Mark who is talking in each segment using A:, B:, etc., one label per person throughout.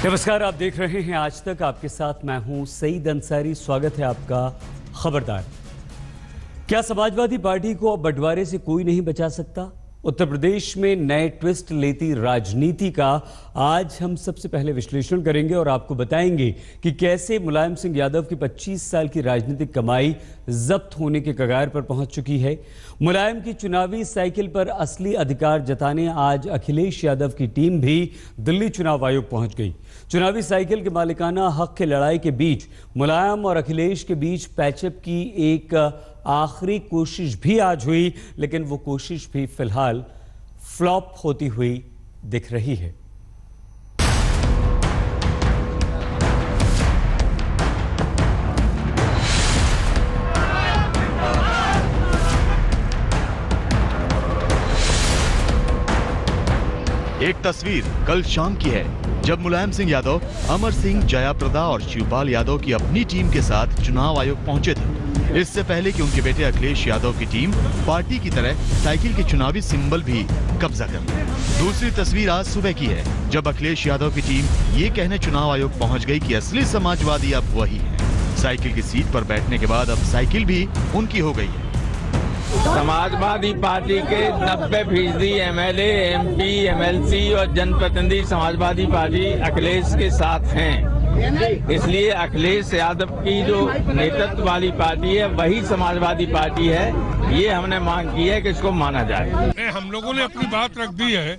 A: नमस्कार, आप देख रहे हैं आज तक। आपके साथ मैं हूं सईद अंसारी। स्वागत है आपका। खबरदार, क्या समाजवादी पार्टी को अब बंटवारे से कोई नहीं बचा सकता? उत्तर प्रदेश में नए ट्विस्ट लेती राजनीति का आज हम सबसे पहले विश्लेषण करेंगे और आपको बताएंगे कि कैसे मुलायम सिंह यादव की 25 साल की राजनीतिक कमाई जब्त होने के कगार पर पहुंच चुकी है। मुलायम की चुनावी साइकिल पर असली अधिकार जताने आज अखिलेश यादव की टीम भी दिल्ली चुनाव आयोग पहुंच गई। चुनावी साइकिल के मालिकाना हक की लड़ाई के बीच मुलायम और अखिलेश के बीच पैचअप की एक आखिरी कोशिश भी आज हुई, लेकिन वो कोशिश भी फिलहाल फ्लॉप होती हुई दिख रही है।
B: एक तस्वीर कल शाम की है, जब मुलायम सिंह यादव, अमर सिंह, जया प्रदा और शिवपाल यादव की अपनी टीम के साथ चुनाव आयोग पहुंचे थे। इससे पहले कि उनके बेटे अखिलेश यादव की टीम पार्टी की तरह साइकिल के चुनावी सिंबल भी कब्जा कर ले। दूसरी तस्वीर आज सुबह की है, जब अखिलेश यादव की टीम ये कहने चुनाव आयोग पहुंच गई कि असली समाजवादी अब वही है। साइकिल की सीट पर बैठने के बाद अब साइकिल भी उनकी हो गई है।
C: समाजवादी पार्टी के 90% MLA, MP, MLC और जनप्रतिनिधि समाजवादी पार्टी अखिलेश के साथ हैं। इसलिए अखिलेश यादव की जो नेतृत्व वाली पार्टी है वही समाजवादी पार्टी है। ये हमने मांग की है कि इसको माना जाए।
D: हम लोगों ने अपनी बात रख दी है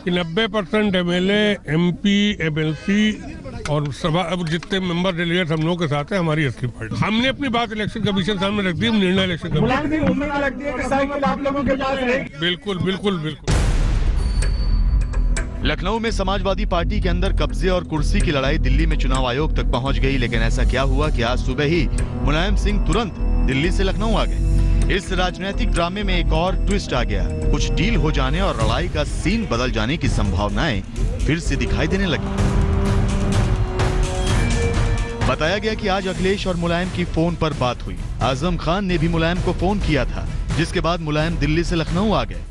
D: कि 90% MLA, MP, MLC और सभा अब जितने मेंबर डेलीगेट हम लोगों के साथ है हमारी असली पार्टी। हमने अपनी बात इलेक्शन कमीशन सामने रख दी। निर्णय इलेक्शन बिल्कुल बिल्कुल बिल्कुल।
B: लखनऊ में समाजवादी पार्टी के अंदर कब्जे और कुर्सी की लड़ाई दिल्ली में चुनाव आयोग तक पहुंच गई, लेकिन ऐसा क्या हुआ कि आज सुबह ही मुलायम सिंह तुरंत दिल्ली से लखनऊ आ गए। इस राजनीतिक ड्रामे में एक और ट्विस्ट आ गया। कुछ डील हो जाने और लड़ाई का सीन बदल जाने की संभावनाएं फिर से दिखाई देने लगी। बताया गया कि आज अखिलेश और मुलायम की फोन पर बात हुई। आजम खान ने भी मुलायम को फोन किया था, जिसके बाद मुलायम दिल्ली से लखनऊ आ गए।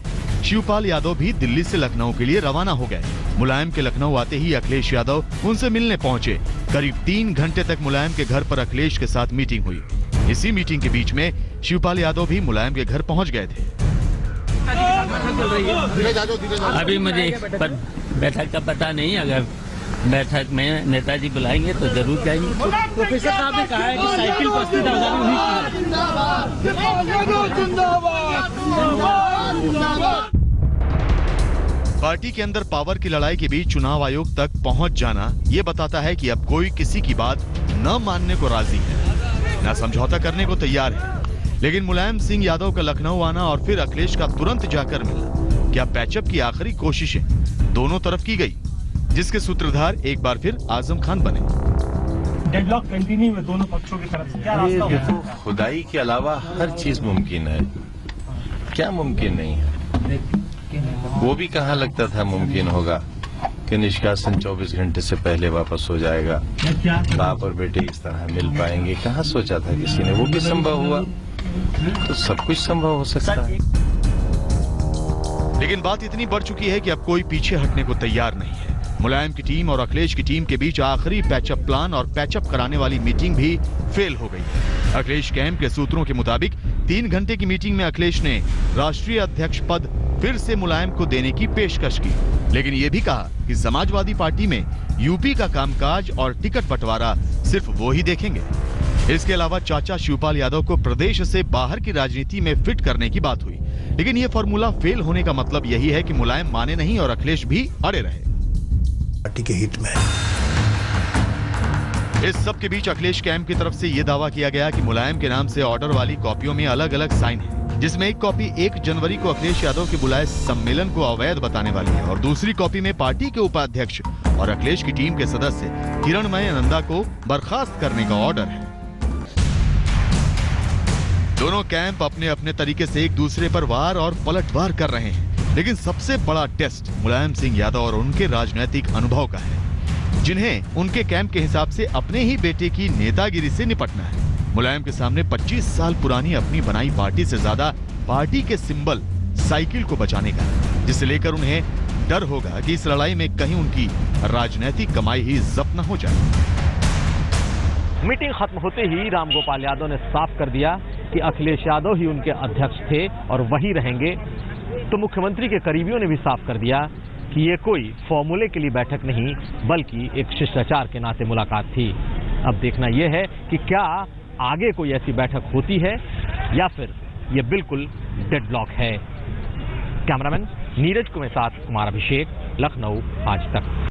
B: शिवपाल यादव भी दिल्ली से लखनऊ के लिए रवाना हो गए। मुलायम के लखनऊ आते ही अखिलेश यादव उनसे मिलने पहुंचे। करीब 3 घंटे तक मुलायम के घर पर अखिलेश के साथ मीटिंग हुई। इसी मीटिंग के बीच में शिवपाल यादव भी मुलायम के घर पहुंच गए थे।
E: अभी मुझे बैठक का पता नहीं, अगर बैठक में नेताजी बुलाएंगे तो जरूर जाएंगे।
F: प्रोफेसर साहब ने कहा है कि साइकिल को 80,000 में
B: पार्टी के अंदर पावर की लड़ाई के बीच चुनाव आयोग तक पहुंच जाना ये बताता है कि अब कोई किसी की बात न मानने को राजी है, न समझौता करने को तैयार है। लेकिन मुलायम सिंह यादव का लखनऊ आना और फिर अखिलेश का तुरंत जाकर मिलना, क्या पैचअप की आखिरी कोशिशें दोनों तरफ की गई, जिसके सूत्रधार एक बार फिर आजम खान बने।
F: डेडलॉक कंटिन्यू है दोनों पक्षों की तरफ से। क्या रास्ता
G: देखो, खुदाई के अलावा हर चीज मुमकिन है। क्या मुमकिन नहीं है? वो भी कहाँ लगता था मुमकिन होगा कि निष्कासन 24 घंटे से पहले वापस हो जाएगा, बाप और बेटे इस तरह मिल पाएंगे। कहाँ सोचा था किसी ने? वो भी संभव हुआ, तो सब कुछ संभव हो सकता है।
B: लेकिन बात इतनी बढ़ चुकी है कि अब कोई पीछे हटने को तैयार नहीं है। मुलायम की टीम और अखिलेश की टीम के बीच आखिरी पैचअप प्लान और पैचअप कराने वाली मीटिंग भी फेल हो गई है। अखिलेश कैंप के सूत्रों के मुताबिक 3 घंटे की मीटिंग में अखिलेश ने राष्ट्रीय अध्यक्ष पद फिर से मुलायम को देने की पेशकश की, लेकिन ये भी कहा कि समाजवादी पार्टी में यूपी का कामकाज और टिकट बंटवारा सिर्फ वो ही देखेंगे। इसके अलावा चाचा शिवपाल यादव को प्रदेश से बाहर की राजनीति में फिट करने की बात हुई, लेकिन ये फॉर्मूला फेल होने का मतलब यही है कि मुलायम माने नहीं और अखिलेश भी अड़े रहे।
H: पार्टी के हित में
B: इस सब के बीच अखिलेश कैंप की तरफ से यह दावा किया गया कि मुलायम के नाम से ऑर्डर वाली कॉपियों में अलग अलग साइन है, जिसमें एक कॉपी 1 जनवरी को अखिलेश यादव के बुलाए सम्मेलन को अवैध बताने वाली है और दूसरी कॉपी में पार्टी के उपाध्यक्ष और अखिलेश की टीम के सदस्य किरणमय नंदा को बर्खास्त करने का ऑर्डर है। दोनों कैंप अपने अपने तरीके से एक दूसरे पर वार और पलटवार कर रहे हैं, लेकिन सबसे बड़ा टेस्ट मुलायम सिंह यादव और उनके राजनीतिक अनुभव का है, जिन्हें उनके कैंप के हिसाब से अपने ही बेटे की नेतागिरी से निपटना है। मुलायम के सामने 25 साल पुरानी अपनी बनाई पार्टी से ज्यादा पार्टी के सिंबल साइकिल को बचाने का, जिसे लेकर उन्हें डर होगा कि इस लड़ाई में कहीं उनकी राजनीतिक कमाई ही जब्त न हो जाए।
I: मीटिंग खत्म होते ही रामगोपाल यादव ने साफ कर दिया कि अखिलेश यादव ही उनके अध्यक्ष थे और वही रहेंगे। तो मुख्यमंत्री के करीबियों ने भी साफ कर दिया कि ये कोई फॉर्मूले के लिए बैठक नहीं बल्कि एक शिष्टाचार के नाते मुलाकात थी। अब देखना यह है कि क्या आगे कोई ऐसी बैठक होती है या फिर ये बिल्कुल डेडलॉक है। कैमरामैन नीरज के साथ कुमार अभिषेक, लखनऊ आज तक।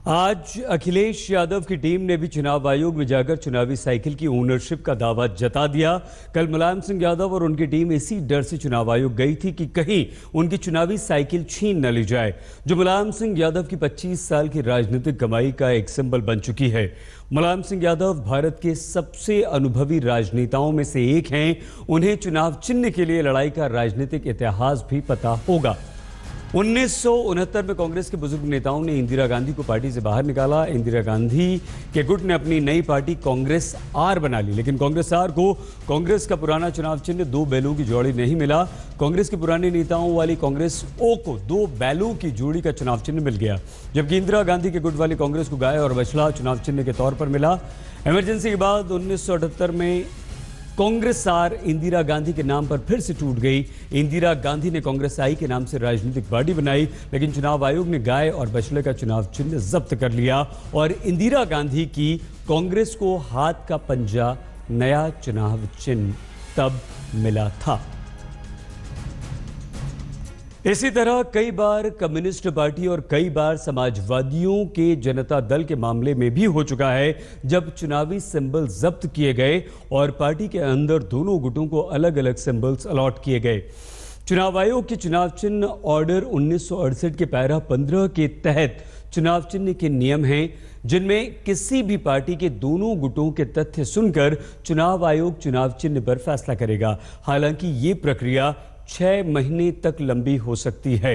A: आज अखिलेश यादव की टीम ने भी चुनाव आयोग में जाकर चुनावी साइकिल की ओनरशिप का दावा जता दिया। कल मुलायम सिंह यादव और उनकी टीम इसी डर से चुनाव आयोग गई थी कि कहीं उनकी चुनावी साइकिल छीन न ली जाए, जो मुलायम सिंह यादव की 25 साल की राजनीतिक कमाई का एक सिंबल बन चुकी है। मुलायम सिंह यादव भारत के सबसे अनुभवी राजनेताओं में से एक हैं। उन्हें चुनाव चिन्ह के लिए लड़ाई का राजनीतिक इतिहास भी पता होगा। 1969 में कांग्रेस के बुजुर्ग नेताओं ने इंदिरा गांधी को पार्टी से बाहर निकाला। इंदिरा गांधी के गुट ने अपनी नई पार्टी कांग्रेस आर बना ली, लेकिन कांग्रेस आर को कांग्रेस का पुराना चुनाव चिन्ह 2 बैलों की जोड़ी नहीं मिला। कांग्रेस के पुराने नेताओं वाली कांग्रेस ओ को 2 बैलों की जोड़ी का चुनाव चिन्ह मिल गया, जबकि इंदिरा गांधी के गुट वाली कांग्रेस को गाय और बछड़ा चुनाव चिन्ह के तौर पर मिला। इमरजेंसी के बाद 1978 में कांग्रेस आर इंदिरा गांधी के नाम पर फिर से टूट गई। इंदिरा गांधी ने कांग्रेस आई के नाम से राजनीतिक पार्टी बनाई, लेकिन चुनाव आयोग ने गाय और बछड़े का चुनाव चिन्ह जब्त कर लिया और इंदिरा गांधी की कांग्रेस को हाथ का पंजा नया चुनाव चिन्ह तब मिला था। इसी तरह कई बार कम्युनिस्ट पार्टी और कई बार समाजवादियों के जनता दल के मामले में भी हो चुका है, जब चुनावी सिंबल जब्त किए गए और पार्टी के अंदर दोनों गुटों को अलग अलग सिंबल्स अलॉट किए गए। चुनाव आयोग के चुनाव चिन्ह ऑर्डर 1968 के पैरा 15 के तहत चुनाव चिन्ह के नियम हैं, जिनमें किसी भी पार्टी के दोनों गुटों के तथ्य सुनकर चुनाव आयोग चुनाव चिन्ह पर फैसला करेगा। हालांकि ये प्रक्रिया 6 महीने तक लंबी हो सकती है।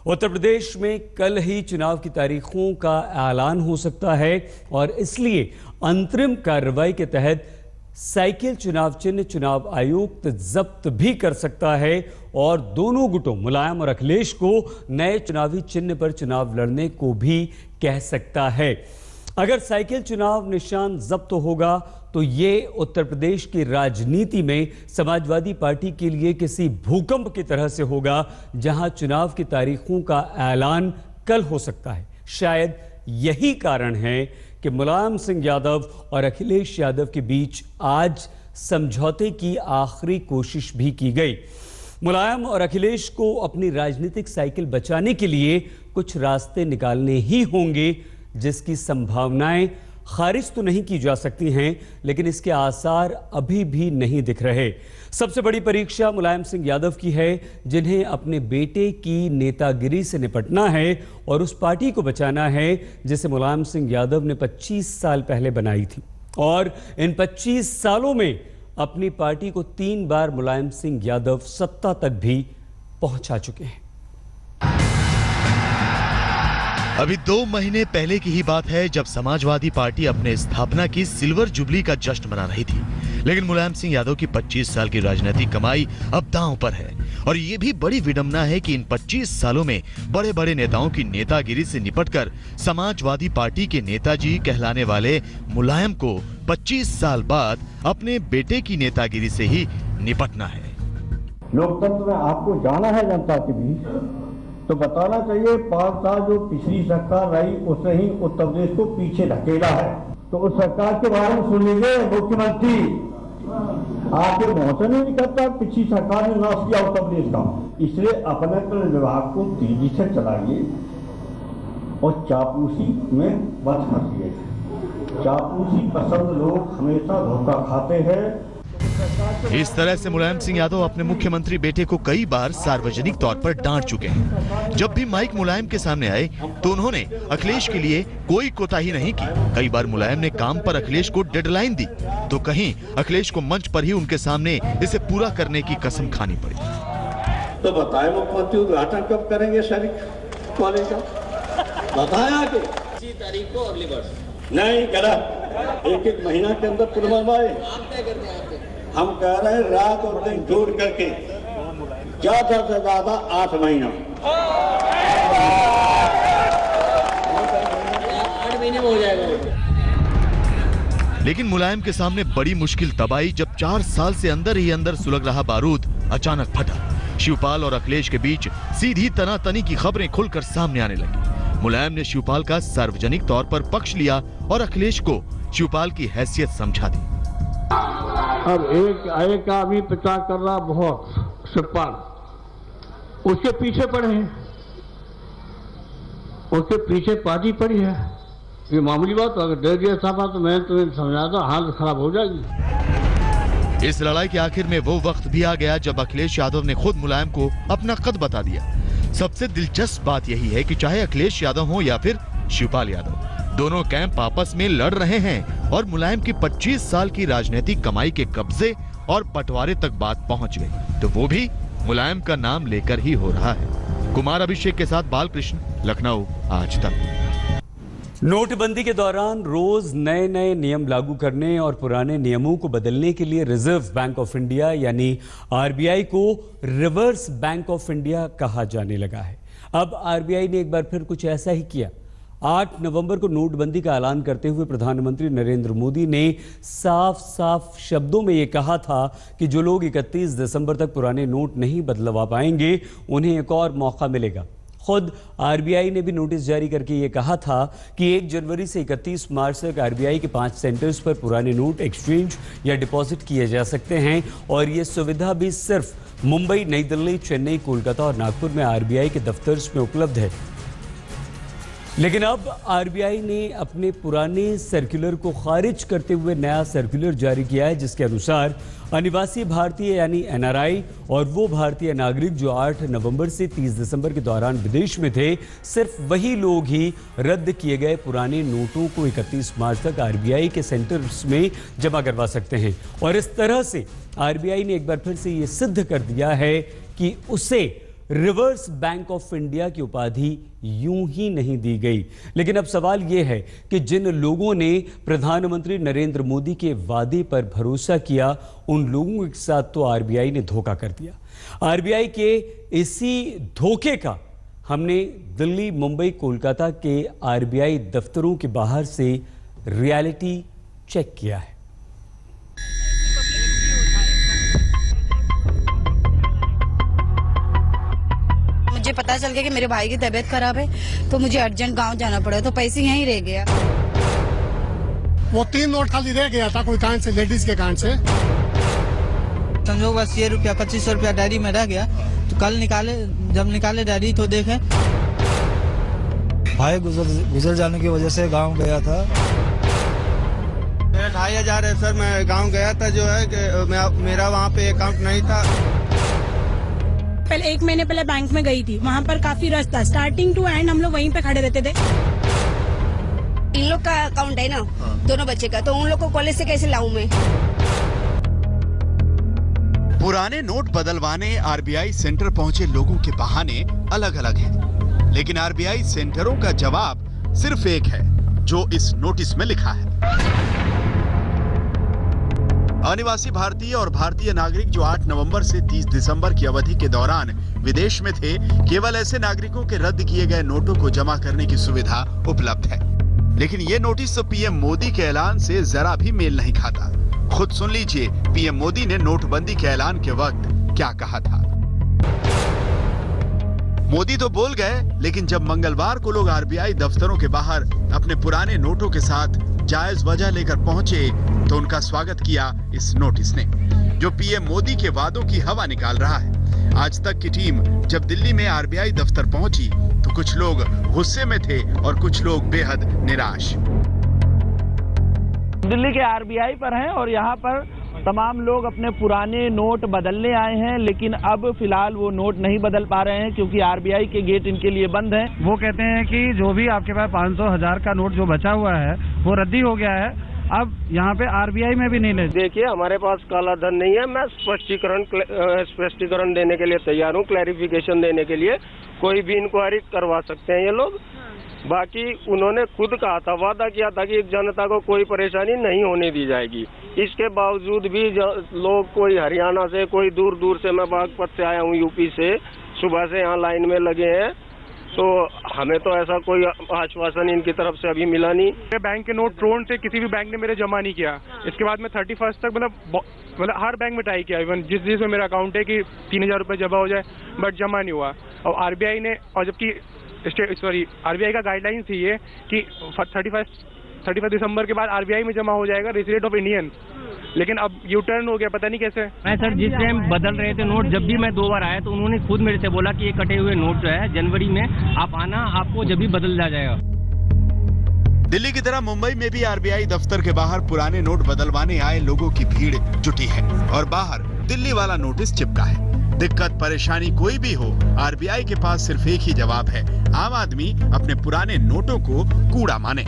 A: उत्तर प्रदेश में कल ही चुनाव की तारीखों का ऐलान हो सकता है और इसलिए अंतरिम कार्रवाई के तहत साइकिल चुनाव चिन्ह चुनाव आयोग जब्त भी कर सकता है और दोनों गुटों मुलायम और अखिलेश को नए चुनावी चिन्ह पर चुनाव लड़ने को भी कह सकता है। अगर साइकिल चुनाव निशान जब्त होगा तो ये उत्तर प्रदेश की राजनीति में समाजवादी पार्टी के लिए किसी भूकंप की तरह से होगा, जहां चुनाव की तारीखों का ऐलान कल हो सकता है। शायद यही कारण है कि मुलायम सिंह यादव और अखिलेश यादव के बीच आज समझौते की आखिरी कोशिश भी की गई। मुलायम और अखिलेश को अपनी राजनीतिक साइकिल बचाने के लिए कुछ रास्ते निकालने ही होंगे, जिसकी संभावनाएं खारिज तो नहीं की जा सकती हैं, लेकिन इसके आसार अभी भी नहीं दिख रहे। सबसे बड़ी परीक्षा मुलायम सिंह यादव की है, जिन्हें अपने बेटे की नेतागिरी से निपटना है और उस पार्टी को बचाना है जिसे मुलायम सिंह यादव ने 25 साल पहले बनाई थी और इन 25 सालों में अपनी पार्टी को 3 बार मुलायम सिंह यादव सत्ता तक भी पहुंचा चुके हैं।
B: अभी 2 महीने पहले की ही बात है जब समाजवादी पार्टी अपने स्थापना की सिल्वर जुबली का जश्न मना रही थी, लेकिन मुलायम सिंह यादव की 25 साल की राजनीतिक कमाई अब दांव पर है और ये भी बड़ी विडंबना है कि इन 25 सालों में बड़े बड़े नेताओं की नेतागिरी से निपटकर समाजवादी पार्टी के नेताजी कहलाने वाले मुलायम को 25 साल बाद अपने बेटे की नेतागिरी से ही निपटना है।
J: लोकतंत्र में आपको जाना है जनता के बीच तो बताना चाहिए 5 साल जो पिछली सरकार रही उसने ही उत्तर प्रदेश को पीछे धकेला है। तो उस सरकार के बारे में सुन लीजिए, मुख्यमंत्री आपके मौसम नहीं करता, पिछली सरकार ने नाश किया उत्तर प्रदेश का। इसलिए अपने विभाग को तेजी से चलाइए और चापलूसी में मत फंसिए। चापलूसी पसंद लोग हमेशा धोखा खाते हैं।
B: इस तरह से मुलायम सिंह यादव अपने मुख्यमंत्री बेटे को कई बार सार्वजनिक तौर पर डांट चुके हैं। जब भी माइक मुलायम के सामने आए तो उन्होंने अखिलेश के लिए कोई कोताही नहीं की। कई बार मुलायम ने काम पर अखिलेश को डेडलाइन दी तो कहीं अखिलेश को मंच पर ही उनके सामने इसे पूरा करने की कसम खानी पड़ी।
J: तो बताए मुख्यमंत्री उद्घाटन कब करेंगे शरीफ कॉलेज का? बताया कि
E: 30 तारीख को अगली वर्ष
J: नहीं करा, 1-1 महीना के अंदर पुनर्वाए। हम कह रहे हैं रात और दिन जोड़ करके ज्यादा से ज्यादा 8 महीना।
K: 8 महीने में हो जाएगा।
B: लेकिन मुलायम के सामने बड़ी मुश्किल तब आई जब 4 साल से अंदर ही अंदर सुलग रहा बारूद अचानक फटा। शिवपाल और अखिलेश के बीच सीधी तनातनी की खबरें खुलकर सामने आने लगी। मुलायम ने शिवपाल का सार्वजनिक तौर पर पक्ष लिया और अखिलेश को शिवपाल की हैसियत समझा दी।
J: अब एक आदमी प्रचार कर रहा बहुत, शिवपाल उसके पीछे पड़े हैं, उसके पीछे पार्टी पड़ी है। ये मामूली बात, अगर दे दिया साहब तो मैं तुम्हें समझा दो, हालत खराब हो जाएगी।
B: इस लड़ाई के आखिर में वो वक्त भी आ गया जब अखिलेश यादव ने खुद मुलायम को अपना कद बता दिया। सबसे दिलचस्प बात यही है कि चाहे अखिलेश यादव हो या फिर शिवपाल यादव, दोनों कैंप आपस में लड़ रहे हैं और मुलायम की 25 साल की राजनीतिक कमाई के कब्जे और बंटवारे तक बात पहुंच गई, तो वो भी मुलायम का नाम लेकर ही हो रहा है। कुमार अभिषेक के साथ बालकृष्ण, लखनऊ, आज तक।
A: नोटबंदी के दौरान रोज नए नए नियम लागू करने और पुराने नियमों को बदलने के लिए रिजर्व बैंक ऑफ इंडिया यानी आरबीआई को रिवर्स बैंक ऑफ इंडिया कहा जाने लगा है। अब आरबीआई ने एक बार फिर कुछ ऐसा ही किया। 8 नवंबर को नोटबंदी का ऐलान करते हुए प्रधानमंत्री नरेंद्र मोदी ने साफ साफ शब्दों में यह कहा था कि जो लोग 31 दिसंबर तक पुराने नोट नहीं बदलवा पाएंगे उन्हें एक और मौका मिलेगा। खुद आरबीआई ने भी नोटिस जारी करके ये कहा था कि 1 जनवरी से 31 मार्च तक आरबीआई के 5 सेंटर्स पर पुराने नोट एक्सचेंज या डिपॉजिट किए जा सकते हैं और ये सुविधा भी सिर्फ मुंबई, नई दिल्ली, चेन्नई, कोलकाता और नागपुर में आरबीआई के दफ्तर में उपलब्ध है। लेकिन अब आरबीआई ने अपने पुराने सर्कुलर को खारिज करते हुए नया सर्कुलर जारी किया है, जिसके अनुसार अनिवासी भारतीय यानी एनआरआई और वो भारतीय नागरिक जो 8 नवंबर से 30 दिसंबर के दौरान विदेश में थे, सिर्फ वही लोग ही रद्द किए गए पुराने नोटों को 31 मार्च तक आरबीआई के सेंटर्स में जमा करवा सकते हैं। और इस तरह से आरबीआई ने एक बार फिर से ये सिद्ध कर दिया है कि उसे रिवर्स बैंक ऑफ इंडिया की उपाधि यूं ही नहीं दी गई। लेकिन अब सवाल यह है कि जिन लोगों ने प्रधानमंत्री नरेंद्र मोदी के वादे पर भरोसा किया, उन लोगों के साथ तो आरबीआई ने धोखा कर दिया। आरबीआई के इसी धोखे का हमने दिल्ली, मुंबई, कोलकाता के आरबीआई दफ्तरों के बाहर से रियलिटी चेक किया है।
L: मुझे पता चल गया कि मेरे भाई की तबीयत खराब है तो मुझे अर्जेंट गांव जाना पड़ा, तो पैसे यहीं रह गया।
M: वो 3 नोट खाली रह गया था कोई कारण से, लेडीज के कारण से।
N: संजोग बस ये रुपया 2500 रुपया डायरी में रह गया, तो कल जब निकाले डायरी तो देखे
O: भाई गुजर जाने की वजह से गांव गया था।
P: मेरा 2500 है सर, मैं गांव गया था, जो है कि मेरा वहाँ पे अकाउंट नहीं था।
Q: पहले 1 महीने पहले बैंक में गई थी, वहाँ पर काफी रश था, स्टार्टिंग टू एंड हम लोग वहीं पे खड़े रहते थे।
L: इन लोग का अकाउंट है ना, दोनों बच्चे का, तो उन लोग को कॉलेज से कैसे लाऊं मैं?
B: पुराने नोट बदलवाने आरबीआई सेंटर पहुंचे लोगों के बहाने अलग अलग हैं, लेकिन आरबीआई सेंटरों का जवाब सिर्फ एक है जो इस नोटिस में लिखा है। अनिवासी भारतीय और भारतीय नागरिक जो 8 नवंबर से 30 दिसंबर की अवधि के दौरान विदेश में थे, केवल ऐसे नागरिकों के रद्द किए गए नोटों को जमा करने की सुविधा उपलब्ध है। लेकिन ये नोटिस तो पीएम मोदी के ऐलान से जरा भी मेल नहीं खाता। खुद सुन लीजिए पीएम मोदी ने नोटबंदी के ऐलान के वक्त क्या कहा था। मोदी तो बोल गए, लेकिन जब मंगलवार को लोग आरबीआई दफ्तरों के बाहर अपने पुराने नोटों के साथ जायज वजह लेकर पहुंचे, तो उनका स्वागत किया इस नोटिस ने, जो पीएम मोदी के वादों की हवा निकाल रहा है। आज तक की टीम जब दिल्ली में आरबीआई दफ्तर पहुंची तो कुछ लोग गुस्से में थे और कुछ लोग बेहद निराश।
I: दिल्ली के आरबीआई पर हैं और यहाँ पर तमाम लोग अपने पुराने नोट बदलने आए हैं, लेकिन अब फिलहाल वो नोट नहीं बदल पा रहे हैं क्योंकि आरबीआई के गेट इनके लिए बंद हैं।
F: वो कहते हैं कि जो भी आपके पास 500, 1000 का नोट जो बचा हुआ है वो रद्दी हो गया है, अब यहाँ पे आरबीआई में भी नहीं ले।
R: देखिए, हमारे पास काला धन नहीं है। मैं स्पष्टीकरण देने के लिए तैयार हूँ, क्लैरिफिकेशन देने के लिए। कोई भी इंक्वायरी करवा सकते हैं ये लोग। बाकी उन्होंने खुद कहा था, वादा किया था कि जनता को कोई परेशानी नहीं होने दी जाएगी। इसके बावजूद भी लोग, कोई हरियाणा से, कोई दूर दूर से, मैं बागपत से आया हूँ यूपी से, सुबह से यहाँ लाइन में लगे हैं, तो हमें तो ऐसा कोई आश्वासन इनकी तरफ से अभी मिला नहीं।
S: बैंक के नोट ड्रोन से किसी भी बैंक ने मेरे जमा नहीं किया। इसके बाद मैं 31 तक मतलब हर बैंक में ट्राई किया, इवन जिसमें मेरा अकाउंट है कि 3000 रुपये जमा हो जाए, बट जमा नहीं हुआ। और आरबीआई ने, और जबकि आरबीआई का गाइडलाइन थी ये कि 31 दिसंबर के बाद आरबीआई में जमा हो जाएगा रेसिडेंट ऑफ इंडियन, लेकिन अब यू टर्न हो गया, पता नहीं कैसे।
T: मैं सर जिस टाइम बदल रहे थे नोट, जब भी मैं 2 बार आया तो उन्होंने खुद मेरे से बोला कि ये कटे हुए नोट जो है जनवरी में आप आना, आपको जब भी बदल जाएगा।
B: दिल्ली की तरह मुंबई में भी आरबीआई दफ्तर के बाहर पुराने नोट बदलवाने आए लोगों की भीड़ जुटी है और बाहर दिल्ली वाला नोटिस चिपका है। दिक्कत परेशानी कोई भी हो, आरबीआई के पास सिर्फ एक ही जवाब है, आम आदमी अपने पुराने नोटों को कूड़ा माने।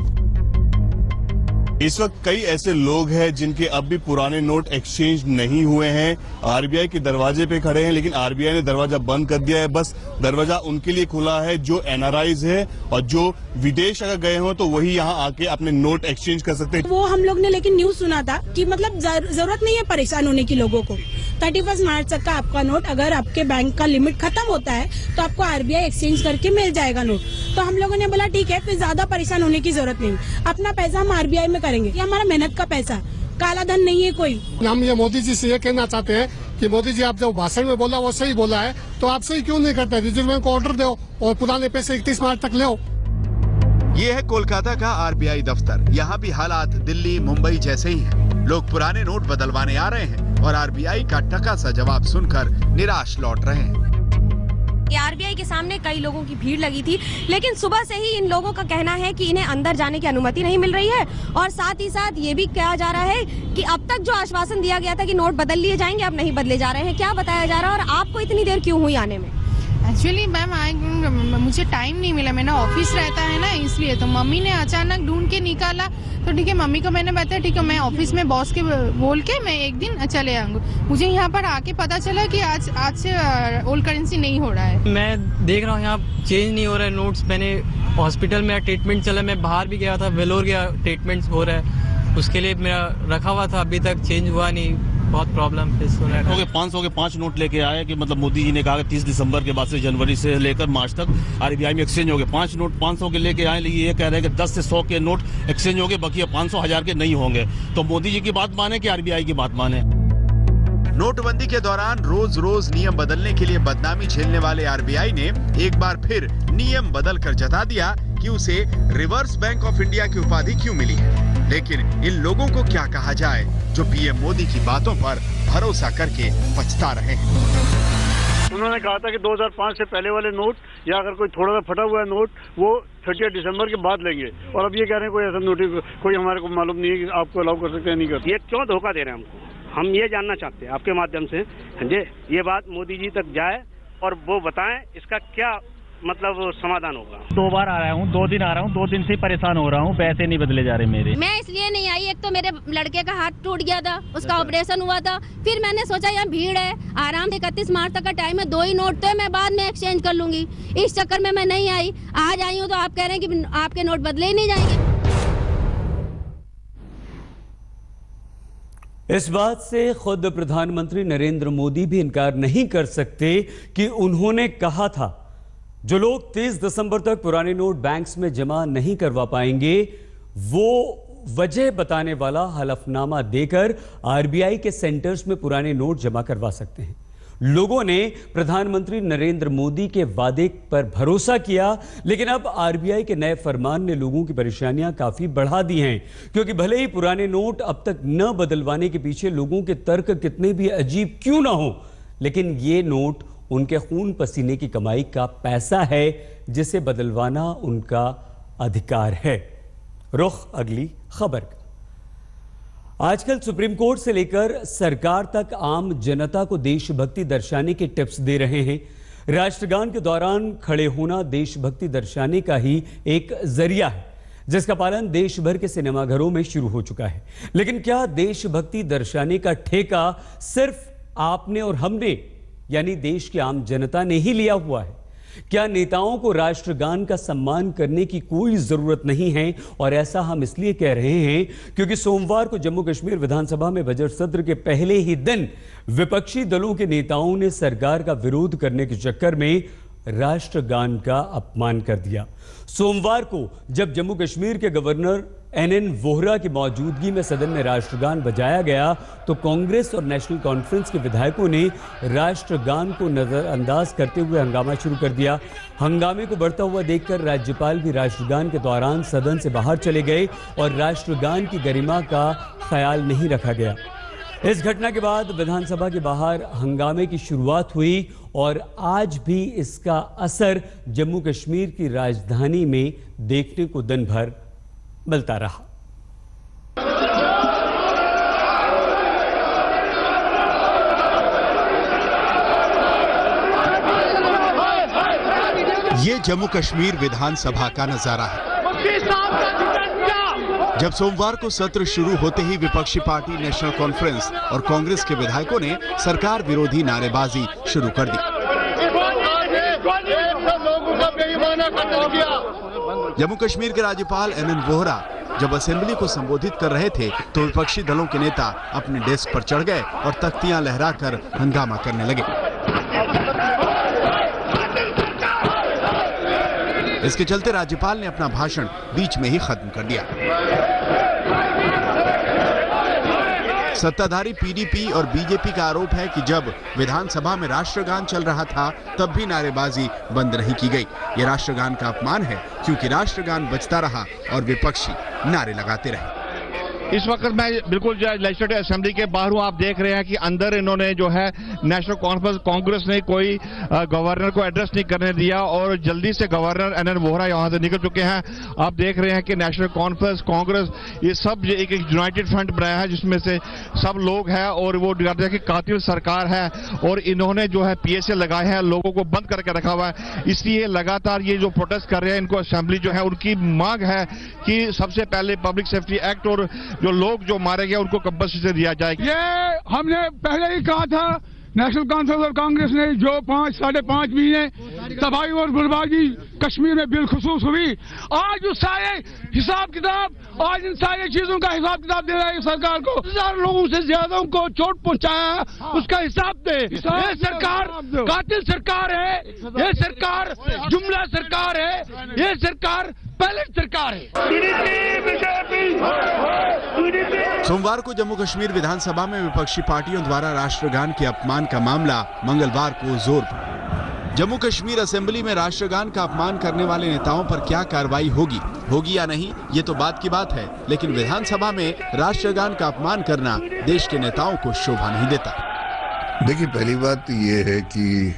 U: इस वक्त कई ऐसे लोग हैं जिनके अब भी पुराने नोट एक्सचेंज नहीं हुए हैं, आरबीआई के दरवाजे पे खड़े हैं, लेकिन आरबीआई ने दरवाजा बंद कर दिया है। बस दरवाजा उनके लिए खुला है जो एनआरआईज है और जो विदेश अगर गए हो तो वही यहाँ आके अपने नोट एक्सचेंज कर सकते हैं।
Q: वो हम लोग ने लेकिन न्यूज सुना था कि मतलब जरूरत नहीं है परेशान होने की लोगों को। 31 मार्च तक का आपका नोट, अगर आपके बैंक का लिमिट खत्म होता है तो आपको आरबीआई एक्सचेंज करके मिल जाएगा नोट। तो हम लोगों ने बोला ठीक है, फिर ज्यादा परेशान होने की जरूरत नहीं, अपना पैसा हम आरबीआई में करेंगे, ये हमारा मेहनत का पैसा, काला धन नहीं है कोई।
M: हम ये मोदी जी से ये कहना चाहते हैं कि मोदी जी, आप जो भाषण में बोला वो सही बोला है, तो आप सही क्यों नहीं करते? रिजर्व बैंक को ऑर्डर दो और पुराने पैसे 31 मार्च तक ले।
B: ये है कोलकाता का आरबीआई दफ्तर। यहाँ भी हालात दिल्ली मुंबई जैसे ही हैं। लोग पुराने नोट बदलवाने आ रहे हैं और आरबीआई का टका सा जवाब सुनकर निराश लौट रहे हैं।
V: आरबीआई के सामने कई लोगों की भीड़ लगी थी, लेकिन सुबह से ही इन लोगों का कहना है कि इन्हें अंदर जाने की अनुमति नहीं मिल रही है। और साथ ही साथ ये भी कहा जा रहा है कि अब तक जो आश्वासन दिया गया था कि नोट बदल लिए जाएंगे, अब नहीं बदले जा रहे हैं। क्या बताया जा रहा है और आपको इतनी देर क्यों हुई आने में?
W: एक्चुअली मैम मुझे टाइम नहीं मिला, मेरा ऑफिस रहता है ना, इसलिए। तो मम्मी ने अचानक ढूंढ के निकाला, तो ठीक है, मम्मी को मैंने बताया ठीक है मैं ऑफिस में बॉस के बोल के मैं एक दिन चले आऊंगा। मुझे यहाँ पर आके पता चला कि आज से ओल्ड करेंसी नहीं हो रहा है।
T: मैं देख रहा हूँ यहाँ चेंज नहीं हो रहा है नोट्स। मैंने हॉस्पिटल में ट्रीटमेंट चला, मैं बाहर भी गया था, वेलोर गया, ट्रीटमेंट हो रहा है, उसके लिए मेरा रखा हुआ था, अभी तक चेंज हुआ नहीं, बहुत प्रॉब्लम फेस हो रहा है।
X: 500 के 5 नोट लेके आए कि मतलब मोदी जी ने कहा कि 30 दिसंबर के बाद से जनवरी से लेकर मार्च तक आरबीआई में एक्सचेंज हो गए। 5 नोट 500 के लेके आए, लेकिन ये कह रहे हैं कि 10 से 100 के नोट एक्सचेंज हो गए, बाकी 500 1000 के नहीं होंगे। तो मोदी जी की बात माने कि आरबीआई की बात माने?
B: नोटबंदी के दौरान रोज रोज नियम बदलने के लिए बदनामी झेलने वाले आरबीआई ने एक बार फिर नियम बदल कर जता दिया कि उसे रिवर्स बैंक ऑफ इंडिया की उपाधि क्यों मिली है। लेकिन इन लोगों को क्या कहा जाए जो पीएम मोदी की बातों पर भरोसा करके पछता रहे हैं।
Y: उन्होंने कहा था कि 2005 से पहले वाले नोट या अगर कोई थोड़ा सा फटा हुआ है नोट वो 30 दिसंबर के बाद लेंगे, और अब ये कह रहे हैं कोई ऐसा नोटिस कोई हमारे को मालूम नहीं है कि आपको अलाउ कर सकते हैं नहीं कर सकते।
Z: ये क्यों धोखा दे रहे हैं हमको? हम ये जानना चाहते हैं आपके माध्यम से जी, ये बात मोदी जी तक जाए और वो बताएं इसका क्या मतलब समाधान होगा।
T: 2 बार आ रहा हूँ, 2 दिन आ रहा हूँ, 2 दिन से परेशान हो रहा हूँ, पैसे नहीं बदले जा रहे मेरे।
V: मैं इसलिए नहीं आई, एक तो मेरे लड़के का हाथ टूट गया था, उसका ऑपरेशन हुआ था, फिर मैंने सोचा यहाँ भीड़ है, आराम से 31 मार्च तक का टाइम है, 2 ही नोट थे, मैं बाद में एक्सचेंज कर लूंगी। इस चक्कर में मैं नहीं आई, आज आई हूँ तो आप कह रहे हैं कि आपके नोट बदले ही नहीं जाएंगे।
A: इस बात से खुद प्रधानमंत्री नरेंद्र मोदी भी इनकार नहीं कर सकते कि उन्होंने कहा था जो लोग 30 दिसंबर तक पुराने नोट बैंक्स में जमा नहीं करवा पाएंगे, वो वजह बताने वाला हलफनामा देकर आरबीआई के सेंटर्स में पुराने नोट जमा करवा सकते हैं। लोगों ने प्रधानमंत्री नरेंद्र मोदी के वादे पर भरोसा किया, लेकिन अब आरबीआई के नए फरमान ने लोगों की परेशानियां काफी बढ़ा दी हैं, क्योंकि भले ही पुराने नोट अब तक न बदलवाने के पीछे लोगों के तर्क कितने भी अजीब क्यों ना हो, लेकिन ये नोट उनके खून पसीने की कमाई का पैसा है जिसे बदलवाना उनका अधिकार है। रुख अगली खबर का। आजकल सुप्रीम कोर्ट से लेकर सरकार तक आम जनता को देशभक्ति दर्शाने के टिप्स दे रहे हैं। राष्ट्रगान के दौरान खड़े होना देशभक्ति दर्शाने का ही एक जरिया है, जिसका पालन देश भर के सिनेमाघरों में शुरू हो चुका है। लेकिन क्या देशभक्ति दर्शाने का ठेका सिर्फ आपने और हमने यानी देश की आम जनता ने ही लिया हुआ है, क्या नेताओं को राष्ट्रगान का सम्मान करने की कोई जरूरत नहीं है? और ऐसा हम इसलिए कह रहे हैं क्योंकि सोमवार को जम्मू कश्मीर विधानसभा में बजट सत्र के पहले ही दिन विपक्षी दलों के नेताओं ने सरकार का विरोध करने के चक्कर में राष्ट्रगान का अपमान कर दिया। सोमवार को जब जम्मू कश्मीर के गवर्नर NN वोहरा की मौजूदगी में सदन में राष्ट्रगान बजाया गया तो कांग्रेस और नेशनल कॉन्फ्रेंस के विधायकों ने राष्ट्रगान को नजरअंदाज करते हुए हंगामा शुरू कर दिया। हंगामे को बढ़ता हुआ देखकर राज्यपाल भी राष्ट्रगान के दौरान सदन से बाहर चले गए और राष्ट्रगान की गरिमा का ख्याल नहीं रखा गया। इस घटना के बाद विधानसभा के बाहर हंगामे की शुरुआत हुई और आज भी इसका असर जम्मू कश्मीर की राजधानी में देखने को दिन भर मिलता रहा।
C: ये जम्मू कश्मीर विधानसभा का नजारा है। जब सोमवार को सत्र शुरू होते ही विपक्षी पार्टी नेशनल कॉन्फ्रेंस और कांग्रेस के विधायकों ने सरकार विरोधी नारेबाजी शुरू कर दी। जम्मू कश्मीर के राज्यपाल NN वोहरा जब असेंबली को संबोधित कर रहे थे तो विपक्षी दलों के नेता अपने डेस्क पर चढ़ गए और तख्तियां लहराकर हंगामा करने लगे। इसके चलते राज्यपाल ने अपना भाषण बीच में ही खत्म कर दिया। सत्ताधारी PDP और BJP का आरोप है कि जब विधानसभा में राष्ट्रगान चल रहा था तब भी नारेबाजी बंद नहीं की गई। ये राष्ट्रगान का अपमान है क्योंकि राष्ट्रगान बजता रहा और विपक्षी नारे लगाते रहे।
D: इस वक्त मैं बिल्कुल जो है लेजिस्लेटिव असेंबली के बाहर हूं। आप देख रहे हैं कि अंदर इन्होंने जो है नेशनल कॉन्फ्रेंस कांग्रेस ने कोई गवर्नर को एड्रेस नहीं करने दिया और जल्दी से गवर्नर NN वोहरा यहां से निकल चुके हैं। आप देख रहे हैं कि नेशनल कॉन्फ्रेंस कांग्रेस ये सब एक यूनाइटेड फ्रंट बनाया है जिसमें से सब लोग हैं और वो कहते हैं कि कातिल सरकार है और इन्होंने जो है PSA लगाए हैं, लोगों को बंद करके रखा हुआ है। इसलिए लगातार ये जो प्रोटेस्ट कर रहे हैं इनको असेंबली जो है उनकी मांग है कि सबसे पहले पब्लिक सेफ्टी एक्ट और जो लोग जो मारे गए उनको कंपनसेशन दिया जाएगा।
E: ये हमने पहले ही कहा था, नेशनल कॉन्फ्रेंस और कांग्रेस ने जो 5-5.5 महीने तबाही और बर्बादी कश्मीर में बिलखुसूस हुई, आज उस सारे हिसाब किताब आज इन सारी चीजों का हिसाब किताब दे रहा है सरकार को। 1000 लोगों से ज्यादा को चोट पहुंचाया, उसका हिसाब दे। ये सरकार कातिल सरकार है, ये सरकार जुमला सरकार है, ये सरकार पैलेट सरकार है।
C: सोमवार को जम्मू कश्मीर विधानसभा में विपक्षी पार्टियों द्वारा राष्ट्रगान के अपमान का मामला मंगलवार को जोर पड़ा। जम्मू कश्मीर असेंबली में राष्ट्रगान का अपमान करने वाले नेताओं पर क्या कार्रवाई होगी या नहीं, ये तो बात की बात है, लेकिन विधानसभा में राष्ट्रगान का अपमान करना देश के नेताओं को शोभा नहीं देता।
G: देखिए, पहली बात ये है कि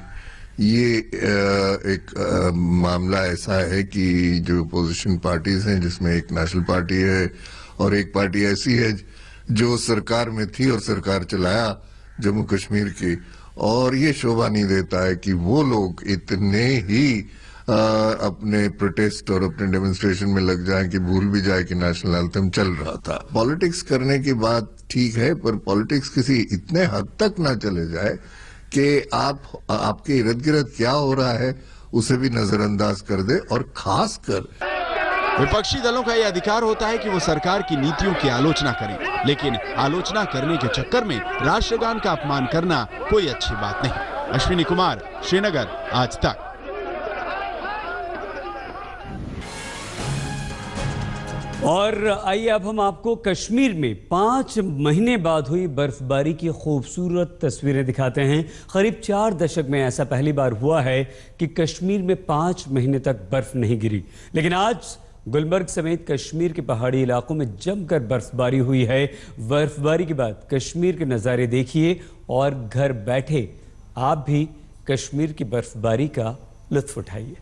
G: ये एक मामला ऐसा है कि जो अपोजिशन पार्टीज हैं जिसमें एक नेशनल पार्टी है और एक पार्टी ऐसी है जो सरकार में थी और सरकार चलाया जम्मू कश्मीर की, और ये शोभा नहीं देता है कि वो लोग इतने ही अपने प्रोटेस्ट और अपने डेमोन्स्ट्रेशन में लग जाएं कि भूल भी जाए कि नेशनल एंथम चल रहा था। पॉलिटिक्स करने की बात ठीक है, पर पॉलिटिक्स किसी इतने हद तक ना चले जाए कि आपके इर्द गिर्द क्या हो रहा है उसे भी नजरअंदाज कर दे। और खासकर
C: विपक्षी दलों का यह अधिकार होता है कि वो सरकार की नीतियों की आलोचना करें, लेकिन आलोचना करने के चक्कर में राष्ट्रगान का अपमान करना कोई अच्छी बात नहीं। अश्विनी कुमार, श्रीनगर, आज तक।
A: और आइए अब हम आपको कश्मीर में 5 महीने बाद हुई बर्फबारी की खूबसूरत तस्वीरें दिखाते हैं। करीब 4 दशक में ऐसा पहली बार हुआ है कि कश्मीर में 5 महीने तक बर्फ नहीं गिरी, लेकिन आज गुलमर्ग समेत कश्मीर के पहाड़ी इलाकों में जमकर बर्फबारी हुई है। बर्फबारी के बाद कश्मीर के नज़ारे देखिए और घर बैठे आप भी कश्मीर की बर्फबारी का लुत्फ उठाइए।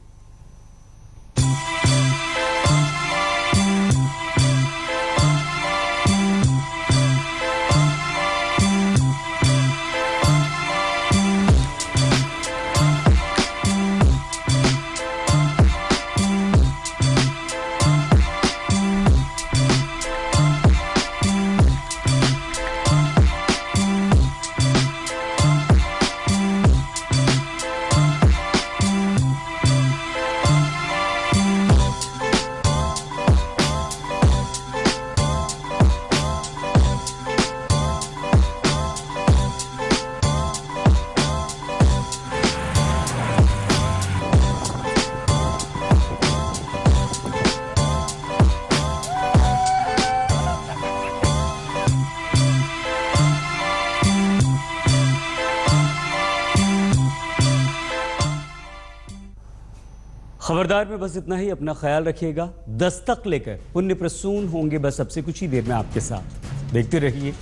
A: खबरदार में बस इतना ही। अपना ख्याल रखिएगा। दस्तक लेकर पुण्य प्रसून होंगे बस अब से कुछ ही देर में आपके साथ। देखते रहिए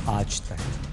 A: आज तक।